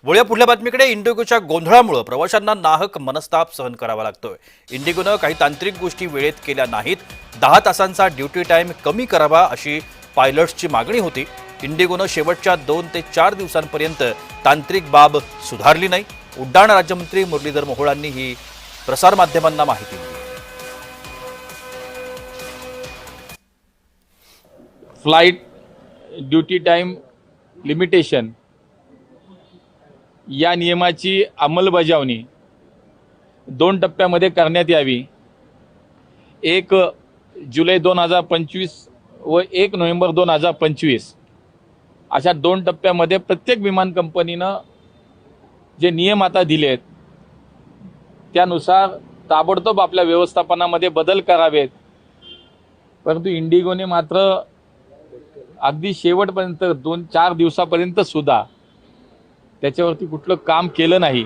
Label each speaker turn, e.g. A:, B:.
A: वळूया पुढल्या बातमीकडे. इंडिगोच्या गोंधळामुळे प्रवाशांना नाहक मनस्ताप सहन करावा लागतोय. इंडिगोनं काही तांत्रिक गोष्टी वेळेत केल्या नाहीत. 10 तासांचा ड्युटी टाइम कमी करावा अशी पायलट्सची मागणी होती. इंडिगोनं शेवटच्या 2 ते 4 दिवसांपर्यंत तांत्रिक बाब सुधारली नाही. उड्डाण राज्यमंत्री मुरलीधर मोहोळांनी ही प्रसारमाध्यमांना माहिती दिली.
B: फ्लाइट ड्यूटी टाइम लिमिटेशन या नियमाची अंमलबजावणी 2 टप्प्यामध्ये करण्यात यावी. 1 जुलै 2025 व 1 नोव्हेंबर 2025 अशा 2 टप्प्यामध्ये प्रत्येक विमान कंपनीनं जे नियम आता दिले आहेत त्यानुसार ताबडतोब आपल्या व्यवस्थापनामध्ये बदल करावेत. परंतु इंडिगोने मात्र अगदी शेवटपर्यंत 2-4 दिवसापर्यंत सुद्धा त्याच्यावरती कुठलं काम केलं नाही.